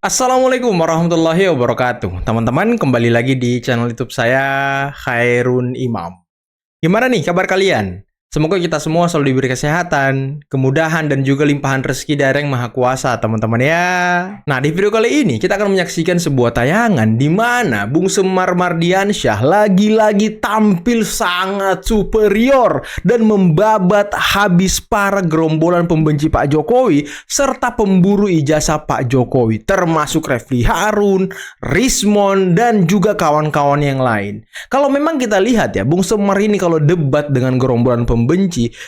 Assalamualaikum warahmatullahi wabarakatuh. Teman-teman, kembali lagi di channel YouTube saya, Khairun Imam. Gimana nih kabar kalian? Semoga kita semua selalu diberi kesehatan, kemudahan, dan juga limpahan rezeki dari Yang Maha Kuasa, teman-teman ya. Nah, di video kali ini kita akan menyaksikan sebuah tayangan di mana Bung Semar Mardiansyah lagi-lagi tampil sangat superior dan membabat habis para gerombolan pembenci Pak Jokowi serta pemburu ijazah Pak Jokowi, termasuk Refly Harun, Rismon, dan juga kawan-kawan yang lain. Kalau memang kita lihat ya, Bung Semar ini kalau debat dengan gerombolan pembenci,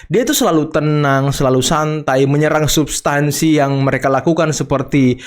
dia itu selalu tenang, selalu santai, menyerang substansi yang mereka lakukan seperti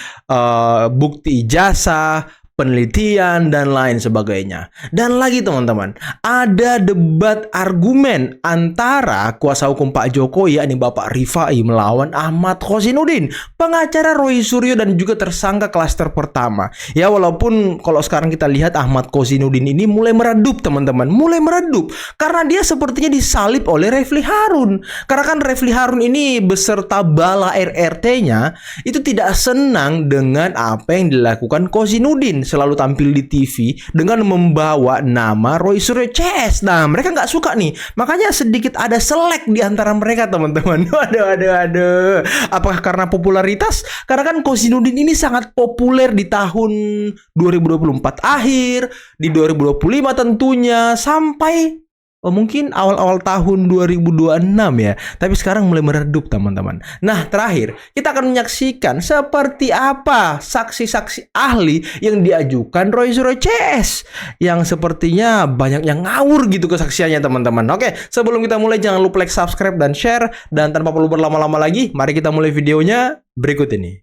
bukti ijazah, penelitian, dan lain sebagainya. Dan lagi teman-teman, ada debat argumen antara kuasa hukum Pak Jokowi, yakni Bapak Rifai, melawan Ahmad Khozinuddin, pengacara Roy Suryo dan juga tersangka klaster pertama. Ya, walaupun kalau sekarang kita lihat Ahmad Khozinuddin ini mulai meredup teman-teman, mulai meredup karena dia sepertinya disalib oleh Refly Harun. Karena kan Refly Harun ini beserta bala RRT-nya itu tidak senang dengan apa yang dilakukan Khozinuddin, selalu tampil di TV dengan membawa nama Roy Suryo CS. Nah, mereka nggak suka nih. Makanya sedikit ada selek di antara mereka, teman-teman. Waduh. Apakah karena popularitas? Karena kan Khozinuddin ini sangat populer di tahun 2024 akhir, di 2025 tentunya, sampai mungkin awal-awal tahun 2026 ya. Tapi sekarang mulai meredup teman-teman. Nah, terakhir kita akan menyaksikan seperti apa saksi-saksi ahli yang diajukan Roy Suryo CS, yang sepertinya banyak yang ngawur gitu kesaksiannya teman-teman. Oke, sebelum kita mulai jangan lupa like, subscribe, dan share. Dan tanpa perlu berlama-lama lagi, mari kita mulai videonya berikut ini.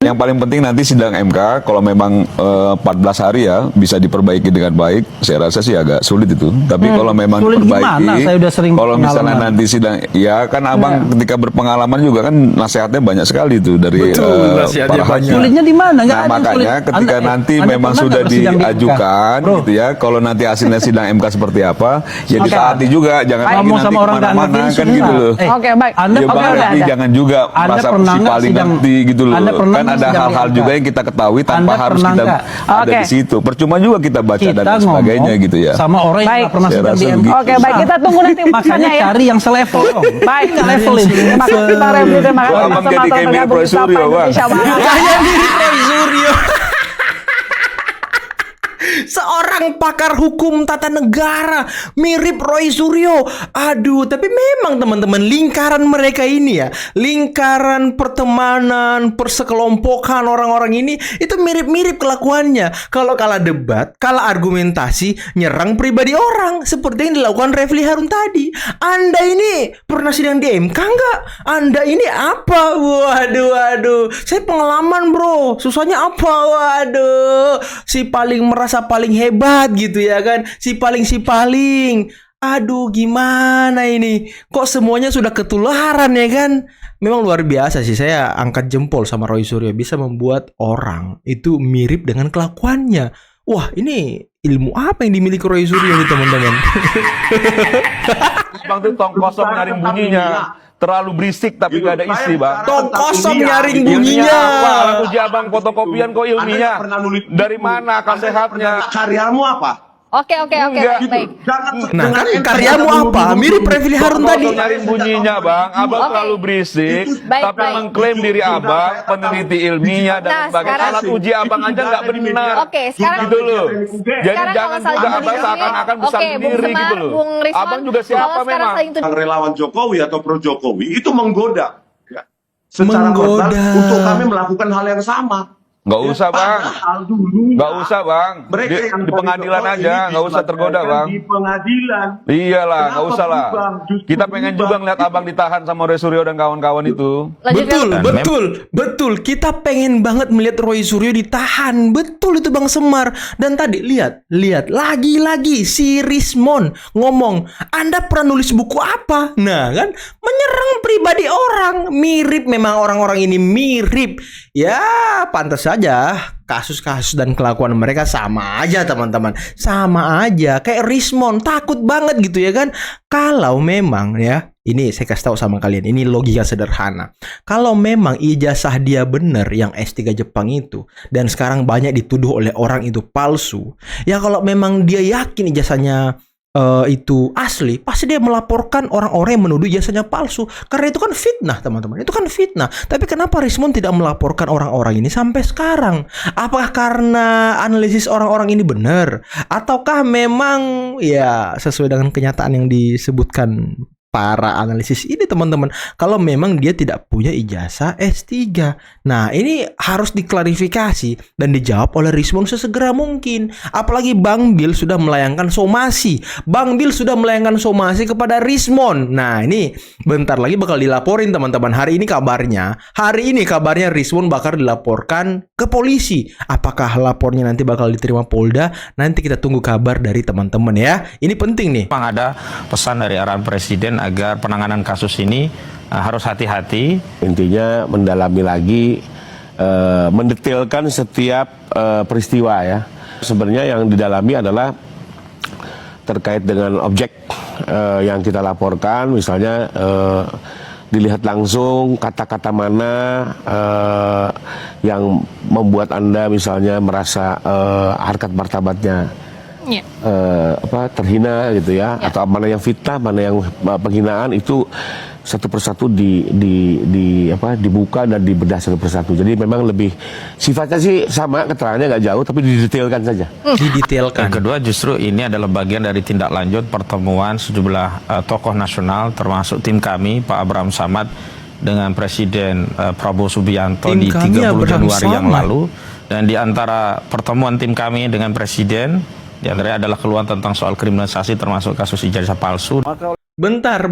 Yang paling penting nanti sidang MK, kalau memang 14 hari ya bisa diperbaiki dengan baik, saya rasa sih agak sulit itu. Tapi kalau memang sulit diperbaiki, gimana? Saya udah sering kalau misalnya pengalaman. nanti sidang, ya kan abang ketika berpengalaman juga kan nasihatnya banyak sekali itu dari nasihatnya para banyak. hakim. Sulitnya di mana? Nggak Nah ada yang makanya sulit. ketika nanti memang pernah sudah nggak sidang di MK? diajukan Bro. gitu ya, kalau nanti hasilnya sidang MK seperti apa, ya ditaati juga, jangan lagi Ngomong nanti sama orang nggak kemana-mana ngerti kan susah. gitu loh. Oke, baik. Anda Ya pernah Bang nggak Refly ada? jangan juga Anda merasa pernah si nggak paling sidang- ngerti gitu loh. Anda pernah Kan nggak ada sidang di hal-hal MK? juga yang kita ketahui tanpa Anda harus pernah kita nggak? ada Oke. di situ. Percuma juga kita baca dan Kita lain ngomong sebagainya gitu ya. sama orang yang Baik. nggak pernah Saya sidang rasa di MK. begitu. Oke, baik, kita tunggu nanti Makanya putusannya ya. cari yang selevel dong. Baik, Levelin. terima kasih Bang Refly, terima kasih Wah, Mas Abang jadi Semar telah kayak mirip bergabung Roy di Sapa Suryo, Bang. Indonesia Barat. Kayak mirip Roy Suryo. Seorang pakar hukum tata negara mirip Roy Suryo. Aduh, tapi memang teman-teman, lingkaran mereka ini ya, lingkaran pertemanan, persekelompokan orang-orang ini itu mirip-mirip kelakuannya. Kalau kalah debat, kalah argumentasi, nyerang pribadi orang seperti yang dilakukan Refly Harun tadi. Anda ini pernah sidang di MK nggak? Anda ini apa? Waduh. Saya pengalaman bro. Susahnya apa? Waduh. Si paling merasa paling hebat gitu ya kan, si paling aduh gimana ini, kok semuanya sudah ketularan ya kan. Memang luar biasa sih, saya angkat jempol sama Roy Suryo, bisa membuat orang itu mirip dengan kelakuannya. Wah, ini ilmu apa yang dimiliki Roy Suryo nih teman-teman. Bang tuh tong kosong nyaring bunyinya. Terlalu berisik tapi gak ada isi, Bang. Tong kosong nyaring Ilmiah bunyinya. apa? Lalu abang fotokopian kok ilmiah. Dari mana akal sehatnya? Karyamu apa? Oke, Enggak. baik. Nah kan karyamu apa? Mirip Refly Harun tadi. Kosong nyaring bunyinya, Bang. Abang Oke. terlalu berisik, Baik, tapi baik. mengklaim diri abang peneliti ilmiah dan Nah, sebagainya. sekarang- Alat uji abang aja nggak benar. Oke, sekarang- gitu loh. Jadi Sekarang jangan kalau saling juga abang tuding- seakan-akan bisa Oke, Bung sendiri Semar, gitu loh. Bung Rismon, Abang juga kalau siapa sekarang memang? saling tuding- Relawan Jokowi atau pro Jokowi itu menggoda ya, secara Menggoda. verbal untuk kami melakukan hal yang sama. Nggak usah, Bang. Padahal dulunya Nggak usah, Bang. mereka yang Di pengadilan pro aja, Jokowi nggak usah tergoda, diselesaikan Bang. Di pengadilan. Iyalah, nggak Kenapa usah lah. berubah? Justru Kita pengen berubah. juga ngeliat abang ditahan sama Roy Suryo dan kawan-kawan itu. Betul. Kita pengen banget melihat Roy Suryo ditahan. Betul itu Bang Semar. Dan tadi lihat lagi-lagi si Rismon ngomong, Anda pernah nulis buku apa? Nah kan, menyerang pribadi orang. Mirip memang orang-orang ini mirip. Ya, pantas saja kasus-kasus dan kelakuan mereka sama aja teman-teman, sama aja kayak Rismon, takut banget gitu ya kan. Kalau memang ya Ini saya kasih tahu sama kalian, ini logika sederhana. Kalau memang ijazah dia bener yang S3 Jepang itu, dan sekarang banyak dituduh oleh orang itu palsu, ya kalau memang dia yakin ijazahnya itu asli, pasti dia melaporkan orang-orang yang menuduh ijazahnya palsu. Karena itu kan fitnah, teman-teman. Itu kan fitnah. Tapi kenapa Rismond tidak melaporkan orang-orang ini sampai sekarang? Apakah karena analisis orang-orang ini benar? Ataukah memang ya sesuai dengan kenyataan yang disebutkan para analisis ini, teman-teman, kalau memang dia tidak punya ijazah S3. Nah, ini harus diklarifikasi dan dijawab oleh Rismond sesegera mungkin. Apalagi Bang Bill sudah melayangkan somasi. Bang Bill sudah melayangkan somasi kepada Rismond. Nah, ini bentar lagi bakal dilaporin, teman-teman. Hari ini kabarnya Rismond bakal dilaporkan ke polisi. Apakah lapornya nanti bakal diterima Polda? Nanti kita tunggu kabar dari teman-teman ya. Ini penting nih. Memang ada pesan dari arahan Presiden agar penanganan kasus ini harus hati-hati. Intinya mendalami lagi, mendetailkan setiap peristiwa ya. Sebenarnya yang didalami adalah terkait dengan objek yang kita laporkan, misalnya dilihat langsung kata-kata mana yang membuat Anda misalnya merasa harkat martabatnya terhina gitu ya, atau mana yang fitnah, mana yang penghinaan, itu satu persatu dibuka dan dibedah satu persatu. Jadi memang lebih sifatnya sih sama, keterangannya nggak jauh, tapi didetailkan saja. Didetailkan. Yang kedua, justru ini adalah bagian dari tindak lanjut pertemuan sejumlah tokoh nasional, termasuk tim kami, Pak Abraham Samad dengan Presiden Prabowo Subianto di 30 Januari yang lalu. Dan di antara pertemuan tim kami dengan Presiden, di antaranya adalah keluhan tentang soal kriminalisasi termasuk kasus ijazah palsu. Bentar.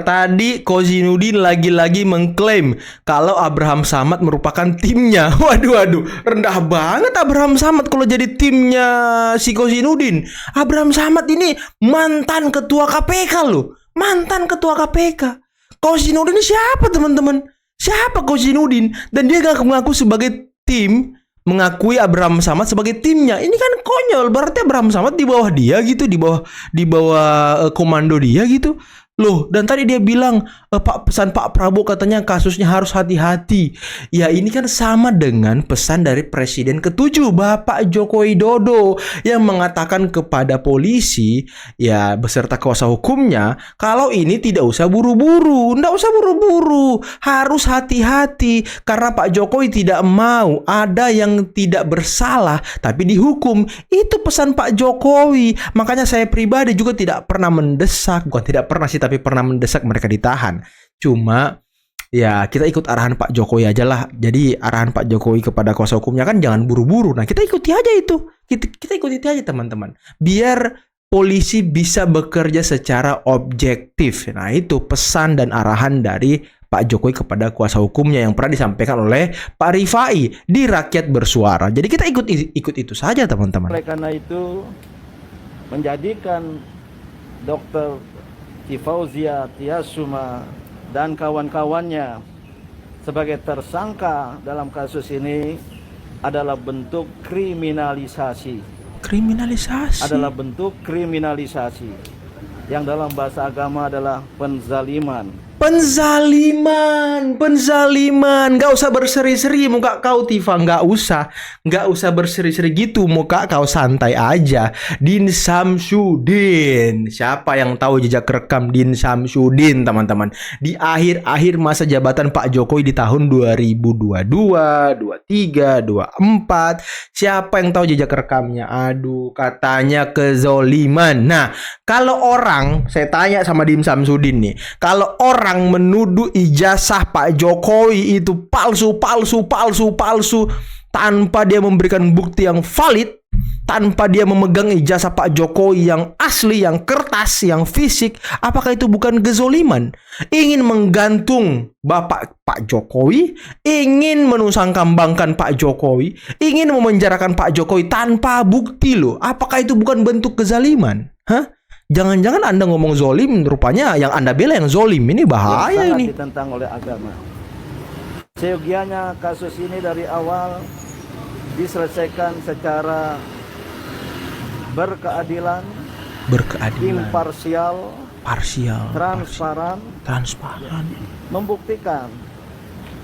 Tadi Kozinudin lagi-lagi mengklaim kalau Abraham Samad merupakan timnya. Waduh, rendah banget Abraham Samad kalau jadi timnya si Kozinudin. Abraham Samad ini mantan ketua KPK loh. Mantan ketua KPK. Kozinudin ini siapa, teman-teman? Siapa Kozinudin? Dan dia gak mengaku sebagai tim, mengakui Abraham Samad sebagai timnya. Ini kan konyol. Berarti Abraham Samad di bawah dia gitu, di bawah komando dia gitu. Loh, dan tadi dia bilang pesan Pak Prabowo katanya kasusnya harus hati-hati. Ya, ini kan sama dengan pesan dari Presiden ke-7 Bapak Joko Widodo yang mengatakan kepada polisi ya beserta kuasa hukumnya kalau ini tidak usah buru-buru, harus hati-hati karena Pak Jokowi tidak mau ada yang tidak bersalah tapi dihukum. Itu pesan Pak Jokowi. Makanya saya pribadi juga tidak pernah mendesak, bukan tidak pernah sih, tapi pernah mendesak mereka ditahan. Cuma ya kita ikut arahan Pak Jokowi aja lah. Jadi arahan Pak Jokowi kepada kuasa hukumnya kan jangan buru-buru. Nah, kita ikuti aja itu. Kita ikuti aja, teman-teman. Biar polisi bisa bekerja secara objektif. Nah, itu pesan dan arahan dari Pak Jokowi kepada kuasa hukumnya yang pernah disampaikan oleh Pak Rifai di Rakyat Bersuara. Jadi kita ikut itu saja, teman-teman. Oleh karena itu menjadikan Dr. Fauzia Tiasuma dan kawan-kawannya sebagai tersangka dalam kasus ini adalah bentuk kriminalisasi. Adalah bentuk kriminalisasi yang dalam bahasa agama adalah penzaliman. Nggak usah berseri-seri muka kau, Tifa. Nggak usah berseri-seri gitu muka kau, santai aja. Din Samsudin, siapa yang tahu jejak rekam Din Samsudin, teman-teman? Di akhir-akhir masa jabatan Pak Jokowi di tahun 2022, 23, 24, siapa yang tahu jejak rekamnya? Aduh, katanya kezoliman. Nah, kalau orang, saya tanya sama Din Samsudin nih, kalau orang menuduh ijazah Pak Jokowi itu palsu tanpa dia memberikan bukti yang valid, tanpa dia memegang ijazah Pak Jokowi yang asli, yang kertas, yang fisik, apakah itu bukan kezoliman? Ingin menggantung Bapak Pak Jokowi, ingin menusangkambangkan Pak Jokowi, ingin memenjarakan Pak Jokowi tanpa bukti loh. Apakah itu bukan bentuk kezaliman? Jangan-jangan Anda ngomong zolim, rupanya yang Anda bela yang zolim. Ini bahaya ini. Ditentang oleh agama. Seyogianya kasus ini dari awal diselesaikan secara berkeadilan, imparsial, Parsial. transparan, membuktikan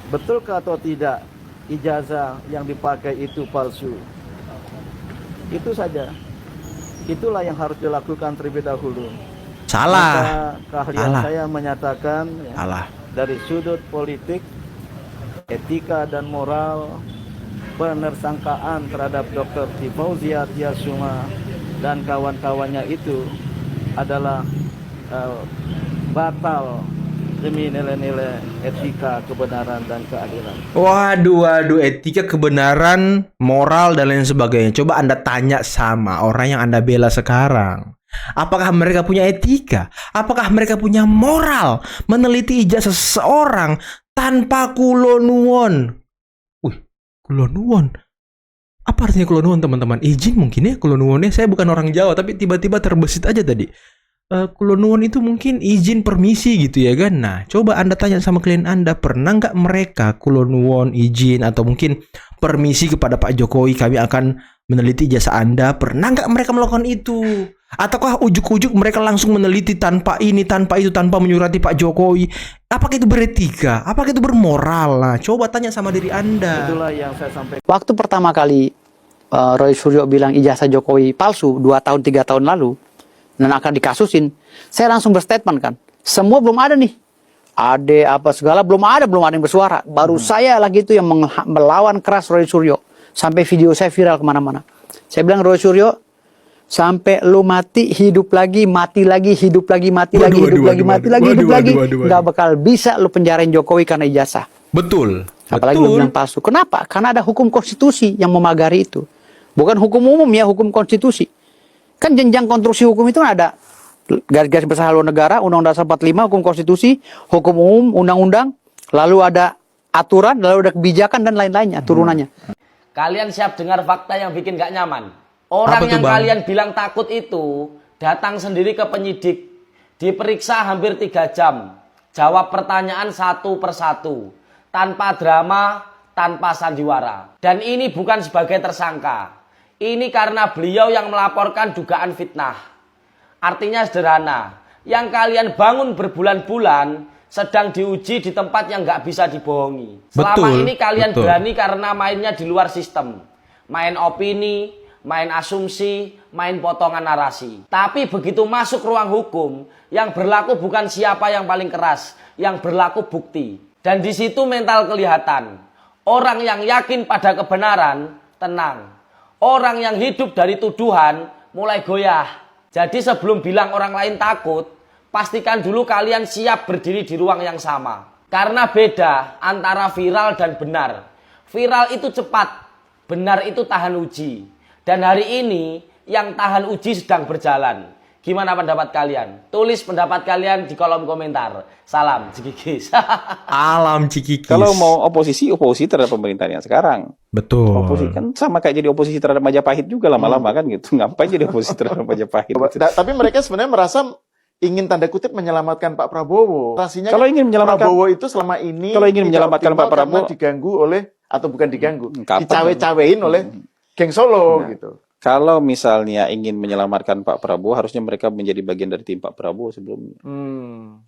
betulkah atau tidak ijazah yang dipakai itu palsu. Itu saja. Itulah yang harus dilakukan terlebih dahulu. Salah. Maka keahlian Salah. saya menyatakan ya, Salah. dari sudut politik, etika dan moral, penersangkaan terhadap Dr. Fauzia Tiasuma dan kawan-kawannya itu adalah batal demi nilai-nilai etika, kebenaran dan keadilan. Waduh, etika, kebenaran, moral dan lain sebagainya. Coba Anda tanya sama orang yang Anda bela sekarang. Apakah mereka punya etika? Apakah mereka punya moral meneliti ijazah seseorang tanpa kulonuwon? Wih, kulonuwon. Apa artinya kulonuwon, teman-teman? Izin mungkin ya kulonuwonnya. Saya bukan orang Jawa, tapi tiba-tiba terbesit aja tadi. Kulonuwon itu mungkin izin, permisi gitu ya kan. Nah, coba Anda tanya sama klien Anda, pernah nggak mereka kulonuwon, izin, atau mungkin permisi kepada Pak Jokowi, kami akan meneliti ijazah Anda. Pernah nggak mereka melakukan itu? Ataukah ujuk-ujuk mereka langsung meneliti tanpa ini, tanpa itu, tanpa menyurati Pak Jokowi? Apakah itu beretika? Apakah itu bermoral? Nah, coba tanya sama diri Anda. Itulah yang saya sampaikan. Waktu pertama kali Roy Suryo bilang ijazah Jokowi palsu 2 tahun 3 tahun lalu dan akan dikasusin, saya langsung berstatement kan, semua belum ada nih, ade apa segala belum ada yang bersuara. Baru saya lagi itu yang melawan keras Roy Suryo, sampai video saya viral kemana-mana. Saya bilang, Roy Suryo, sampai lu mati hidup lagi, mati lagi hidup lagi, mati lagi hidup lagi, mati lagi hidup lagi, nggak bakal bisa lu penjarain Jokowi karena ijazah. Betul. Apalagi lu bilang palsu. Kenapa? Karena ada hukum konstitusi yang memagari itu. Bukan hukum umum ya, hukum konstitusi. Kan jenjang konstruksi hukum itu ada garis-garis besar haluan negara, Undang-Undang Dasar 45, hukum konstitusi, hukum umum, undang-undang, lalu ada aturan, lalu ada kebijakan dan lain-lainnya, turunannya. Kalian siap dengar fakta yang bikin gak nyaman? Orang yang kalian bilang takut itu datang sendiri ke penyidik, diperiksa hampir 3 jam, jawab pertanyaan satu persatu, tanpa drama, tanpa sandiwara. Dan ini bukan sebagai tersangka. Ini karena beliau yang melaporkan dugaan fitnah. Artinya sederhana, yang kalian bangun berbulan-bulan sedang diuji di tempat yang nggak bisa dibohongi. Selama ini kalian berani karena mainnya di luar sistem. Main opini, main asumsi, main potongan narasi. Tapi begitu masuk ruang hukum, yang berlaku bukan siapa yang paling keras, yang berlaku bukti. Dan di situ mental kelihatan. Orang yang yakin pada kebenaran, tenang. Orang yang hidup dari tuduhan mulai goyah. Jadi sebelum bilang orang lain takut, pastikan dulu kalian siap berdiri di ruang yang sama. Karena beda antara viral dan benar. Viral itu cepat, benar itu tahan uji. Dan hari ini yang tahan uji sedang berjalan. Gimana pendapat kalian? Tulis pendapat kalian di kolom komentar. Salam Cikikis. Alam Cikikis. Kalau mau oposisi terhadap pemerintahan yang sekarang. Betul. Oposisi kan sama kayak jadi oposisi terhadap Majapahit juga lama-lama kan gitu. Ngapain jadi oposisi terhadap Majapahit? Gitu. Tapi mereka sebenarnya merasa ingin tanda kutip menyelamatkan Pak Prabowo. Rasanya kalau ingin menyelamatkan Prabowo itu selama ini kalau ingin menyelamatkan Pak Prabowo diganggu oleh atau bukan diganggu, dicawe-cawein oleh geng Solo gitu. Kalau misalnya ingin menyelamatkan Pak Prabowo, harusnya mereka menjadi bagian dari tim Pak Prabowo sebelumnya.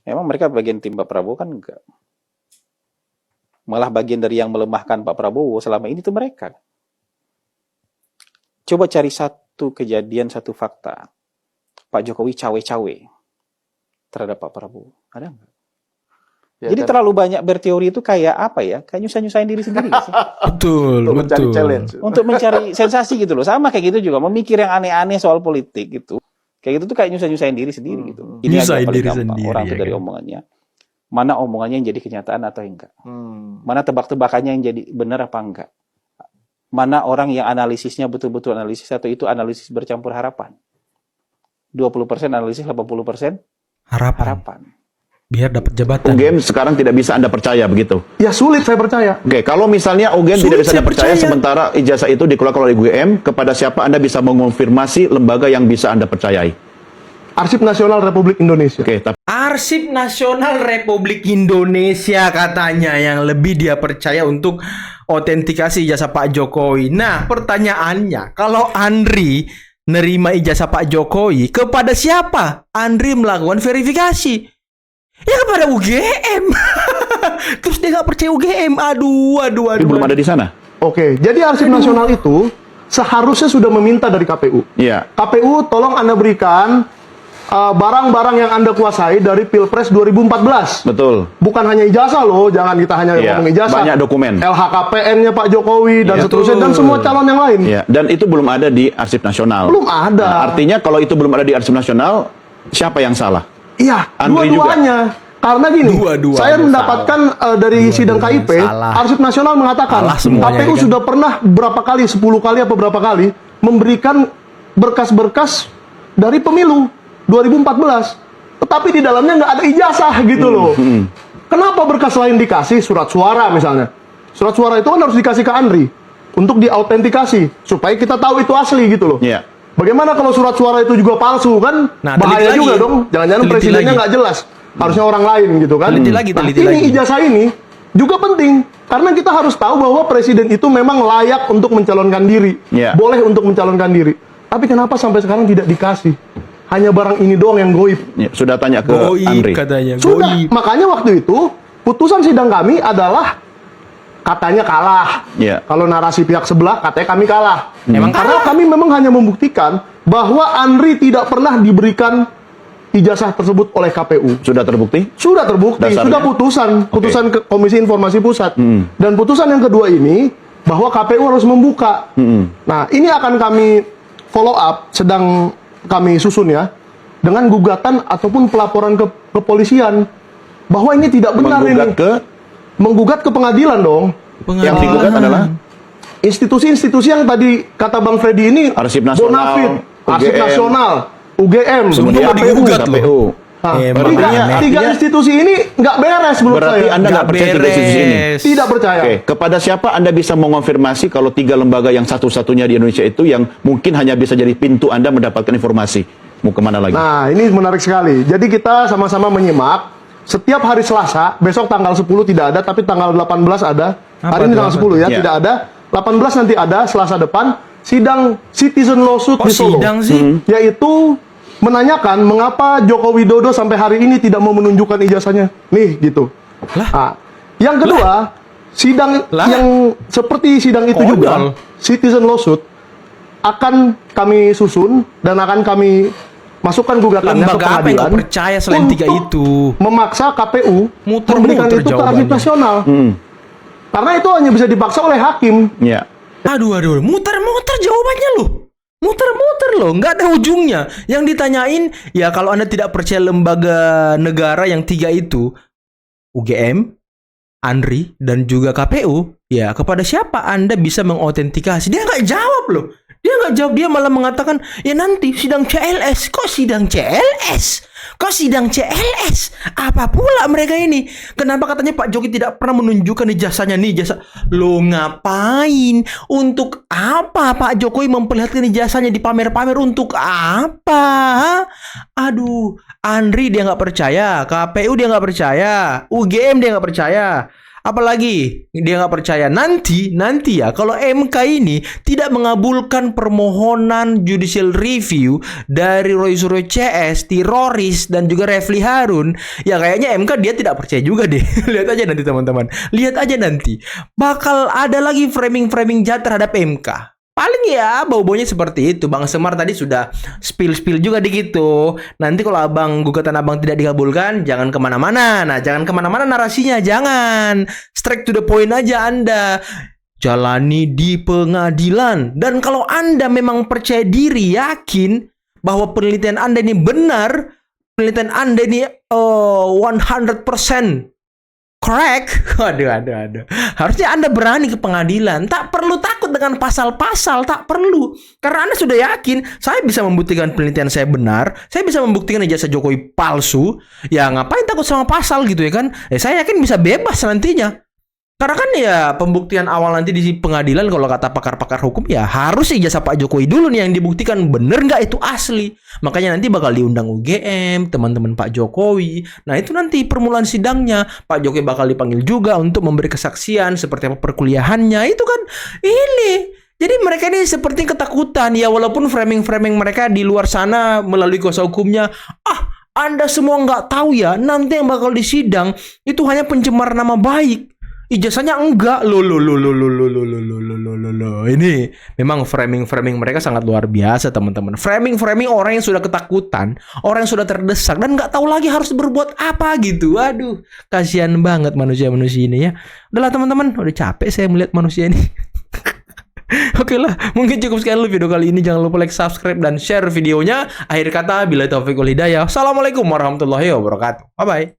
Memang mereka bagian tim Pak Prabowo kan enggak. Malah bagian dari yang melemahkan Pak Prabowo selama ini tuh mereka. Coba cari satu kejadian, satu fakta. Pak Jokowi cawe-cawe terhadap Pak Prabowo. Ada enggak? Ya, jadi terlalu banyak berteori itu kayak apa ya? Kayak nyusahin diri sendiri gak sih? Betul, untuk mencari challenge. Untuk mencari sensasi gitu loh. Sama kayak gitu juga. Memikir yang aneh-aneh soal politik gitu. Kayak gitu tuh kayak nyusahin diri sendiri gitu. Ini agak paling gampang. Orang tuh dari omongannya. Mana omongannya yang jadi kenyataan atau enggak. Mana tebak-tebakannya yang jadi benar apa enggak. Mana orang yang analisisnya betul-betul analisis atau itu analisis bercampur harapan. 20% analisis, 80% harapan. Biar dapat jabatan. UGM sekarang tidak bisa Anda percaya begitu? Ya sulit saya percaya. Oke, kalau misalnya UGM tidak bisa Anda percaya sementara ijazah itu dikeluarkan oleh UGM, kepada siapa Anda bisa mengonfirmasi lembaga yang bisa Anda percayai? Arsip Nasional Republik Indonesia. Oke, tapi Arsip Nasional Republik Indonesia katanya yang lebih dia percaya untuk autentikasi ijazah Pak Jokowi. Nah, pertanyaannya, kalau Andri nerima ijazah Pak Jokowi, kepada siapa Andri melakukan verifikasi? Ya kepada UGM. Terus dia nggak percaya UGM. Aduh. Belum ada di sana. Oke, jadi Arsip Nasional itu seharusnya sudah meminta dari KPU. Iya. KPU, tolong Anda berikan barang-barang yang Anda kuasai dari Pilpres 2014. Betul. Bukan hanya ijazah loh, jangan kita hanya ngomong ijazah. Banyak dokumen. LHKPN-nya Pak Jokowi dan seterusnya dan semua calon yang lain. Iya, dan itu belum ada di Arsip Nasional. Belum ada. Nah, artinya kalau itu belum ada di Arsip Nasional, siapa yang salah? Iya, Andri dua-duanya. Karena gini, saya mendapatkan dari sidang KIP, Arsip Nasional mengatakan KPU sudah pernah berapa kali, 10 kali apa berapa kali memberikan berkas-berkas dari pemilu 2014, tetapi di dalamnya nggak ada ijazah gitu loh. Kenapa berkas lain dikasih? Surat suara misalnya. Surat suara itu kan harus dikasih ke Andri untuk diautentikasi supaya kita tahu itu asli gitu loh. Iya. Bagaimana kalau surat suara itu juga palsu kan? Nah, bahaya juga dong. Jangan-jangan presidennya nggak jelas. Harusnya orang lain gitu kan. Ini ijazah ini juga penting karena kita harus tahu bahwa presiden itu memang layak untuk mencalonkan diri. Boleh untuk mencalonkan diri. Tapi kenapa sampai sekarang tidak dikasih? Hanya barang ini doang yang goib. Sudah tanya ke Goib Andri. katanya. Sudah. Makanya waktu itu putusan sidang kami adalah katanya kalah. Kalau narasi pihak sebelah katanya kami kalah. Karena kami memang hanya membuktikan bahwa Andri tidak pernah diberikan ijazah tersebut oleh KPU. Sudah terbukti? Sudah terbukti. Dasarnya? Sudah putusan ke Komisi Informasi Pusat. Dan putusan yang kedua ini bahwa KPU harus membuka. Nah, ini akan kami follow up, sedang kami susun ya, dengan gugatan ataupun pelaporan ke kepolisian bahwa ini tidak benar. Menggugat ke pengadilan dong. Yang digugat adalah institusi-institusi yang tadi kata Bang Freddy ini, Arsip Nasional, Bonafid, Arsip UGM. Nasional, UGM, Semua digugat loh. Tiga institusi ini nggak beres menurut Berarti saya. Anda nggak percaya tiga institusi ini? Tidak percaya. Oke, kepada siapa Anda bisa mengonfirmasi kalau 3 lembaga yang satu-satunya di Indonesia itu yang mungkin hanya bisa jadi pintu Anda mendapatkan informasi? Mau kemana lagi? Nah, ini menarik sekali. Jadi kita sama-sama menyimak. Setiap hari Selasa, besok tanggal 10 tidak ada, tapi tanggal 18 ada. Hari ini tanggal 10 ya, tidak ada. 18 nanti ada, Selasa depan, sidang Citizen Lawsuit di Solo. Sidang sih? Yaitu menanyakan mengapa Joko Widodo sampai hari ini tidak mau menunjukkan ijazahnya. Nih, gitu. Nah, yang kedua, sidang yang seperti sidang itu juga, Citizen Lawsuit, akan kami susun dan akan kami masukkan gugatannya ke pengadilan. Lembaga apa yang nggak percaya selain 3 itu? Memaksa KPU memberikan itu ke Arsip Nasional. Karena itu hanya bisa dipaksa oleh hakim. Aduh, muter-muter jawabannya loh. Muter-muter loh, nggak ada ujungnya. Yang ditanyain, ya kalau Anda tidak percaya lembaga negara yang 3 itu, UGM, Andri, dan juga KPU, ya kepada siapa Anda bisa mengautentikasi? Dia nggak jawab loh. Dia nggak jawab, dia malah mengatakan, ya nanti sidang CLS. Kok sidang CLS? Kok sidang CLS? Apa pula mereka ini? Kenapa katanya Pak Jokowi tidak pernah menunjukkan ijazahnya nih, ijazah? Lo ngapain? Untuk apa Pak Jokowi memperlihatkan ijazahnya di pamer-pamer? Untuk apa? Aduh, Andri dia nggak percaya, KPU dia nggak percaya, UGM dia nggak percaya. Apalagi dia nggak percaya nanti ya kalau MK ini tidak mengabulkan permohonan judicial review dari Roy Suryo CS, teroris dan juga Refli Harun, ya kayaknya MK dia tidak percaya juga deh. Lihat aja nanti teman-teman, lihat aja nanti bakal ada lagi framing jahat terhadap MK. Paling ya bau-baunya seperti itu. Bang Semar tadi sudah spill juga dikit tuh. Nanti kalau gugatan abang tidak dikabulkan, jangan kemana-mana. Nah, jangan kemana-mana narasinya, jangan. Straight to the point aja Anda. Jalani di pengadilan. Dan kalau Anda memang percaya diri, yakin bahwa penelitian Anda ini benar, penelitian Anda ini 100% correct. Aduh. Harusnya Anda berani ke pengadilan. Tak perlu takut dengan pasal-pasal. Tak perlu. Karena Anda sudah yakin, saya bisa membuktikan penelitian saya benar. Saya bisa membuktikan ijazah Jokowi palsu. Ya ngapain takut sama pasal gitu ya kan? Saya yakin bisa bebas nantinya. Karena kan ya pembuktian awal nanti di pengadilan kalau kata pakar-pakar hukum ya harus ijazah Pak Jokowi dulu nih yang dibuktikan bener nggak itu asli. Makanya nanti bakal diundang UGM, teman-teman Pak Jokowi. Nah itu nanti permulaan sidangnya Pak Jokowi bakal dipanggil juga untuk memberi kesaksian seperti apa perkuliahannya. Itu kan ini Jadi mereka ini seperti ketakutan ya, walaupun framing-framing mereka di luar sana melalui kuasa hukumnya, Anda semua nggak tahu ya, nanti yang bakal disidang itu hanya pencemar nama baik. Ijazahnya enggak. Loh. Ini memang framing mereka sangat luar biasa, teman-teman. Framing orang yang sudah ketakutan, orang yang sudah terdesak dan nggak tahu lagi harus berbuat apa gitu. Aduh, kasihan banget manusia-manusia ini ya. Udahlah teman-teman, udah capek saya melihat manusia ini. Oke lah, mungkin cukup sekian dulu video kali ini. Jangan lupa like, subscribe, dan share videonya. Akhir kata, billahi taufiq wal hidayah. Assalamualaikum warahmatullahi wabarakatuh. Bye-bye.